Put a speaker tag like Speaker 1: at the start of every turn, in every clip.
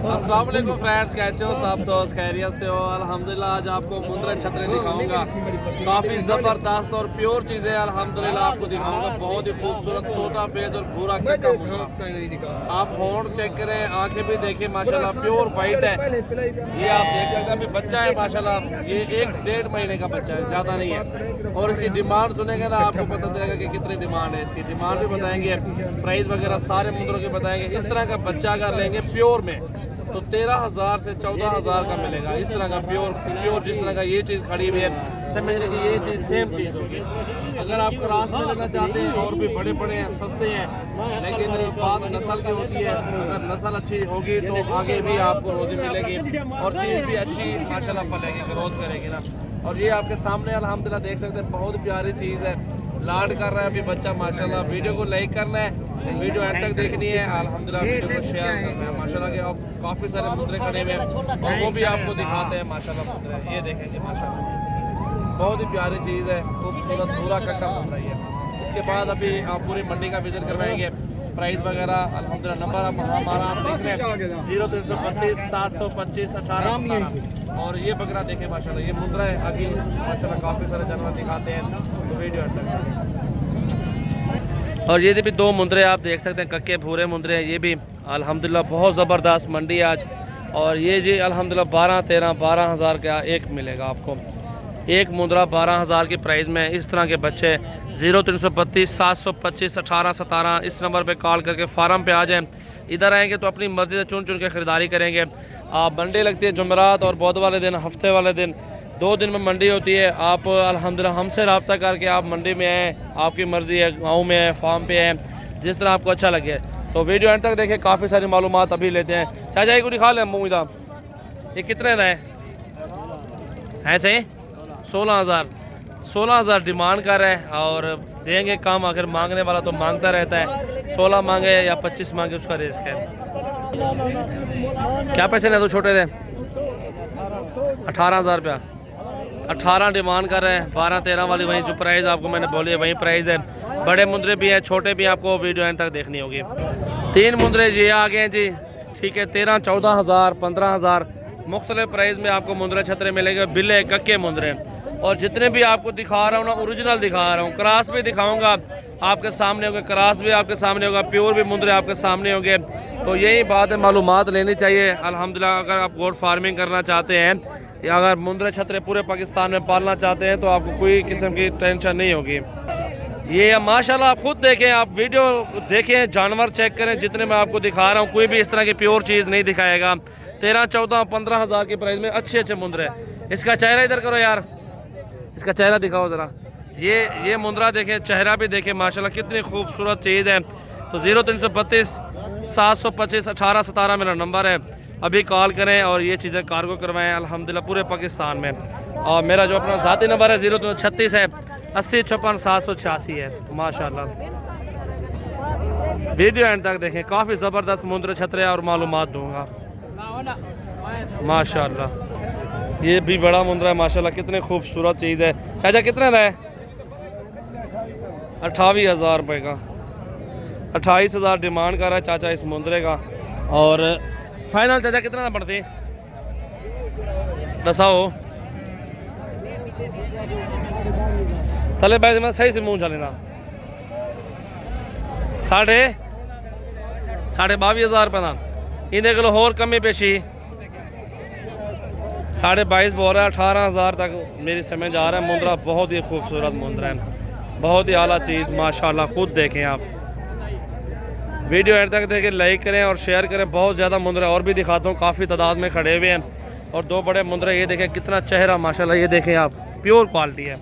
Speaker 1: अस्सलाम वालेकुम फ्रेंड्स, कैसे हो सब दोस्त? खैरियत से हो? अल्हम्दुलिल्लाह। आज आपको मुंद्रे छतरे दिखाऊंगा, काफ़ी ज़बरदस्त और प्योर चीज़ें अल्हम्दुलिल्लाह आपको दिखाऊंगा। बहुत ही खूबसूरत तोता फेस और भूरा कक्का मुंद्रा। आप होंठ चेक करें, आंखें भी देखें, माशाल्लाह प्योर वाइट है। ये आप देख सकते हैं, अभी बच्चा है माशाल्लाह, ये 1-1.5 महीने का बच्चा है, ज़्यादा नहीं है। और इसकी डिमांड सुनेंगे ना, आपको पता चलेगा कि कितनी डिमांड है। इसकी डिमांड भी बताएंगे, प्राइस वगैरह सारे मुंद्रों के बताएंगे। इस तरह का बच्चा अगर लेंगे प्योर में तो 13,000 से 14,000 का मिलेगा। इस तरह का प्योर जिस तरह का ये चीज़ खड़ी हुई है, समझ रहे कि ये चीज़ सेम चीज़ होगी। अगर आप क्रॉस में लेना चाहते हैं, और भी बड़े बड़े हैं, सस्ते हैं, लेकिन बात नस्ल की होती है। अगर नस्ल अच्छी होगी तो आगे भी आपको रोज़ी मिलेगी और चीज़ भी अच्छी माशाल्लाह पलेगी, ग्रोथ करेगी ना। और ये आपके सामने अल्हम्दुलिल्लाह देख सकते हैं, बहुत प्यारी चीज़ है। लाड कर रहा है अभी बच्चा माशाल्लाह। वीडियो को लाइक करना है, वीडियो एंड तक देखनी है, अल्हम्दुलिल्लाह वीडियो को शेयर करना है माशाल्लाह। के अब काफ़ी सारे मुद्रे खड़े हुए हैं, वो भी आपको दिखाते हैं माशाल्लाह मुद्रे। ये देखेंगे माशाल्लाह, बहुत ही प्यारी चीज़ है, खूबसूरत पूरा कक्का बन रही है। इसके बाद अभी आप पूरी मंडी का विजिट करवाएंगे, प्राइस वगैरह अल्हम्दुलिल्लाह। नंबर आप हमारा आप देख रहे हैं 0332 725 1817। और ये बकरा देखें माशाल्लाह, ये मुद्रा है। अभी माशाल्लाह काफ़ी सारे जानवर दिखाते हैं, तो वीडियो एंड तक देखें। और ये भी 2 मुंदरे आप देख सकते हैं, कक्के भूरे मुंदरे हैं। ये भी अल्हम्दुलिल्लाह बहुत ज़बरदस्त मंडी है आज। और ये जी अल्हम्दुलिल्लाह 12-13-12,000 का एक मिलेगा आपको। एक मुंदरा 12,000 की प्राइस में। इस तरह के बच्चे 0332 725 1817 इस नंबर पे कॉल करके फार्म पे आ जाएं। इधर आएंगे तो अपनी मर्ज़ी से चुन चुन के ख़रीदारी करेंगे। आप मंडी लगती है जुमेरात और बुध वाले दिन, हफ्ते वाले दिन, 2 दिन में मंडी होती है। आप अल्हम्दुलिल्लाह हमसे रब्ता करके आप मंडी में आएँ, आपकी मर्ज़ी है, गाँव में है, फार्म पे है, जिस तरह आपको अच्छा लगे। तो वीडियो एंड तक देखें, काफ़ी सारी मालूमात अभी लेते हैं। चाचा को दिखा लें मुँह, ये कितने का है सही? 16,000 डिमांड कर रहा है और देंगे कम। अगर मांगने वाला तो मांगता रहता है, 16 मांगे या 25 मांगे उसका रिस्क है। क्या पैसे ले तो छोटे थे? 18,000 रुपया। 18 डिमांड कर रहे हैं। 12-13 वाली वही जो प्राइस आपको मैंने बोली है वही प्राइस है। बड़े मुंदरे भी हैं, छोटे भी, आपको वीडियो एंड तक देखनी होगी। 3 मुंदरे ये आ गए जी, ठीक है। 13-14,000 15,000 मुख्तलिफ प्राइस में आपको मुंदरे छतरे मिलेंगे, बिल्ले कक्के मुंदरे। और जितने भी आपको दिखा रहा हूँ ना, ओरिजिनल दिखा रहा हूँ। क्रॉस भी दिखाऊंगा आपके सामने होंगे, क्रॉस भी आपके सामने होगा, प्योर भी मुंदरे आपके सामने होंगे। तो यही बात है, मालूमात लेनी चाहिए अल्हम्दुलिल्लाह। अगर आप गोट फार्मिंग करना चाहते हैं या अगर मुंदरे छतरे पूरे पाकिस्तान में पालना चाहते हैं तो आपको कोई किस्म की टेंशन नहीं होगी। ये माशाल्लाह आप खुद देखें, आप वीडियो देखें, जानवर चेक करें। जितने मैं आपको दिखा रहा हूँ कोई भी इस तरह की प्योर चीज़ नहीं दिखाएगा। 13-14-15,000 की प्राइस में अच्छे मुंदरे। इसका चेहरा इधर करो यार, इसका चेहरा दिखाओ ज़रा। ये मुंदरा देखें, चेहरा भी देखें माशाल्लाह, कितनी खूबसूरत चीज़ है। तो 0332 725 1817 मेरा नंबर है, अभी कॉल करें और ये चीज़ें कार्गो करवाएं अल्हम्दुलिल्लाह पूरे पाकिस्तान में। और मेरा जो अपना ज़ाती नंबर है 0336 है 80 56 786 है माशाल्लाह। वीडियो एंड तक देखें, काफ़ी ज़बरदस्त मुंदरे छतरे और मालूमात दूँगा माशाल्लाह। ये भी बड़ा मुंदरा है माशाल्लाह, कितने खूबसूरत चीज़ है। चाचा कितने का है? 28,000 रुपये का। 28,000 डिमांड कर रहा है चाचा इस मुंदरे का। और फाइनल चाचा कितना का पड़ती दसाओ? तले बैग में सही से मुँह चलेना। 22,500 रुपये का इन्हें किलो होर कमी पेशी 22.5 बोल रहा है। 18,000 तक मेरी समझ आ रहा है। मुंदरा बहुत ही खूबसूरत मुंदरा है, बहुत ही आला चीज़ माशाल्लाह। खुद देखें आप, वीडियो एंड तक देखें, लाइक करें और शेयर करें। बहुत ज़्यादा मुंदरे और भी दिखाता हूँ, काफ़ी तादाद में खड़े हुए हैं। और 2 बड़े मुंदरे, ये देखें कितना चेहरा माशाल्लाह, ये देखें आप, प्योर क्वालिटी है,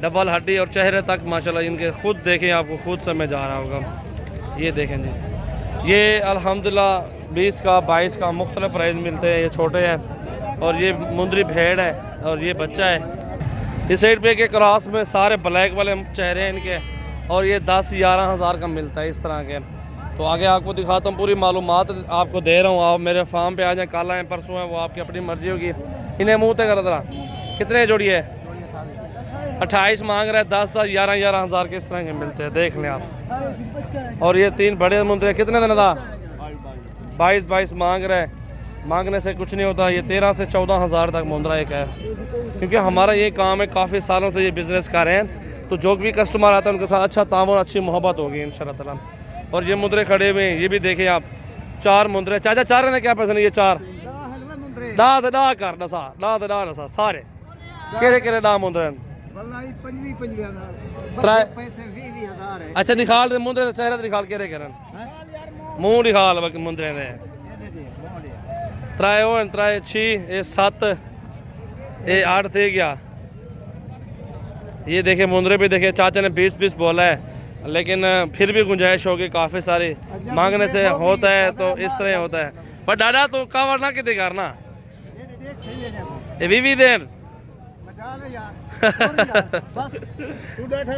Speaker 1: डबल हड्डी और चेहरे तक माशाल्लाह इनके। खुद देखें, आपको खुद समझ आ रहा होगा। ये देखें जी, ये अल्हम्दुलिल्लाह 20 का 22 का मुख्तलिफ प्राइस मिलते हैं। ये छोटे हैं और ये मुंदरी भेड़ है और ये बच्चा है। इस साइड पे के क्रॉस में सारे ब्लैक वाले चेहरे हैं इनके। और ये 10-11,000 का मिलता है इस तरह के। तो आगे आपको दिखाता हूँ, पूरी मालूमात आपको दे रहा हूँ। आप मेरे फार्म पे आ जाएं, कल आएँ परसों हैं, वो आपकी अपनी मर्जी होगी। इन्हें मुँह तक कर दरा। कितने जोड़ी है? 28 मांग रहा है। 10-11,000 के इस तरह के मिलते हैं, देख लें आप। और ये 3 बड़े मुंदरे कितने दिन था? 22 मांग रहा है। मांगने से कुछ नहीं होता। ये 13 से 14 हज़ार तक मुंद्रा एक है, क्योंकि हमारा ये काम है, काफ़ी सालों से ये बिज़नेस कर रहे हैं, तो जो भी कस्टमर आता है उनके साथ अच्छा तामुन, अच्छी मोहब्बत होगी इंशाल्लाह ताला। और ये मुंद्रे खड़े हुए हैं, ये भी देखें आप, 4 मुंद्रे। चाचा 4 ने क्या पैसे नहीं, ये 4 डा कर दसा सारे केरे डा मुंद्रे अच्छा निकाल दे मुंद्रे चेहरे ते निकाल केरे करन मुंह निकाल मुंद्रे दे त्राए होन त्राए 6 ये 7 ये 8 थे गया। ये देखे मुंद्रे भी देखे, चाचा ने 20 बोला है, लेकिन फिर भी गुंजाइश होगी, काफ़ी सारी मांगने से होता है, तो इस तरह होता है। पर डाडा तो कावर ना कितने करना ये भी देर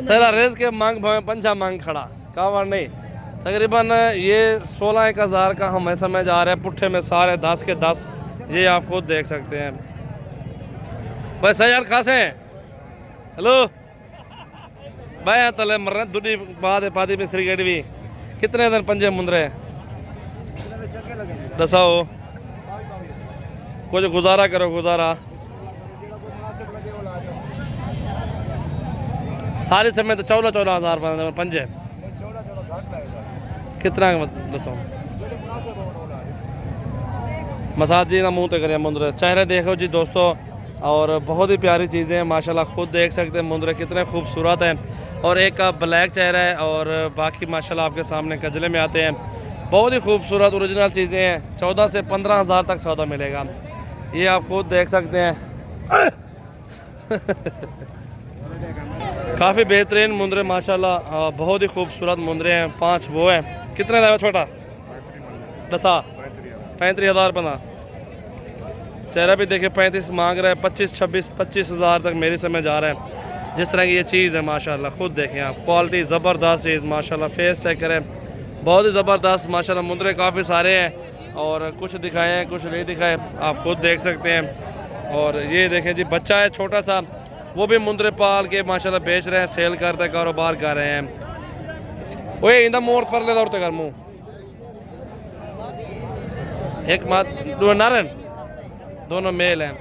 Speaker 1: तेरा रेस के मांग भावे पंचा मांग खड़ा कावर नहीं। तकरीबन ये 16-1 हज़ार का हमें समझ आ रहा है, पुट्ठे में सारे 10 के 10, ये आप खुद देख सकते हैं। वैसे यार खासे हैं हेलो भाई तले मर रहे दुडी बाद पादी में श्री भी कितने दिन पंजे मुंदरे दसाओ कुछ गुजारा करो गुजारा सारे समय तो 14 हज़ार पंजे कितना दसो मसाज जी ना मुँह तो करिए मुंदरे चेहरे देखो जी दोस्तों, और बहुत ही प्यारी चीज़ें हैं माशाल्लाह, खुद देख सकते हैं मुंदरे कितने खूबसूरत हैं। और एक का ब्लैक चेहरा है और बाकी माशाल्लाह आपके सामने कजले में आते हैं, बहुत ही खूबसूरत ओरिजिनल चीज़ें हैं। 14 से 15 हज़ार तक सौदा मिलेगा, ये आप खुद देख सकते हैं। काफ़ी बेहतरीन मुंदरे माशाल्लाह, बहुत ही खूबसूरत मुंदरे हैं। 5 वो हैं, कितने का छोटा दसा 35 हज़ार बना चेहरा भी देखे 35 मांग रहा है, 25 हज़ार तक मेरी समझ आ रहा है। जिस तरह की ये चीज़ है माशाल्लाह, खुद देखें आप, क्वालिटी ज़बरदस्त चीज़ माशाल्लाह, फेस चेक करें, बहुत ही ज़बरदस्त माशाल्लाह। मुंदरे काफ़ी सारे हैं और कुछ दिखाए हैं कुछ नहीं दिखाए, आप खुद देख सकते हैं। और ये देखें जी बच्चा है छोटा सा, वो भी मुंदरे पाल के माशाल्लाह बेच रहे हैं, सेल करते कारोबार कर रहे हैं। वो इंदा मोड़ पर ले दौड़ते कर मुँह एक मात नारन दोनों मेल हैं।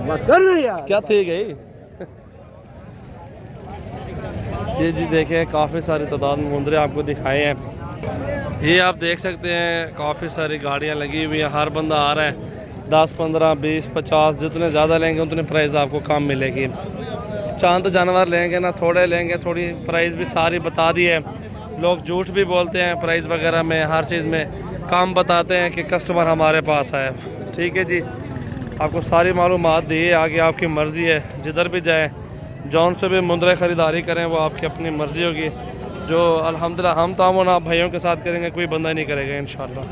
Speaker 2: बस कर नहीं यार
Speaker 1: क्या थी गई ये जी देखें, काफ़ी सारी तादाद में मुंदरे आपको दिखाए हैं। ये आप देख सकते हैं काफ़ी सारी गाड़ियां लगी हुई हैं, हर बंदा आ रहा है। 10, 15, 20, 50 जितने ज़्यादा लेंगे उतनी प्राइस आपको कम मिलेगी। चांद जानवर लेंगे ना थोड़े लेंगे, थोड़ी प्राइस भी सारी बता दी है। लोग झूठ भी बोलते हैं प्राइस वगैरह में, हर चीज़ में काम बताते हैं कि कस्टमर हमारे पास आए। ठीक है जी, आपको सारी मालूमात दी है, आगे आपकी मर्ज़ी है, जिधर भी जाए जौन से भी मुंदरे ख़रीदारी करें वो आपकी अपनी मर्ज़ी होगी। जो अल्हम्दुलिल्लाह हम तामुन आप भाइयों के साथ करेंगे, कोई बंदा नहीं करेगा इंशाल्लाह।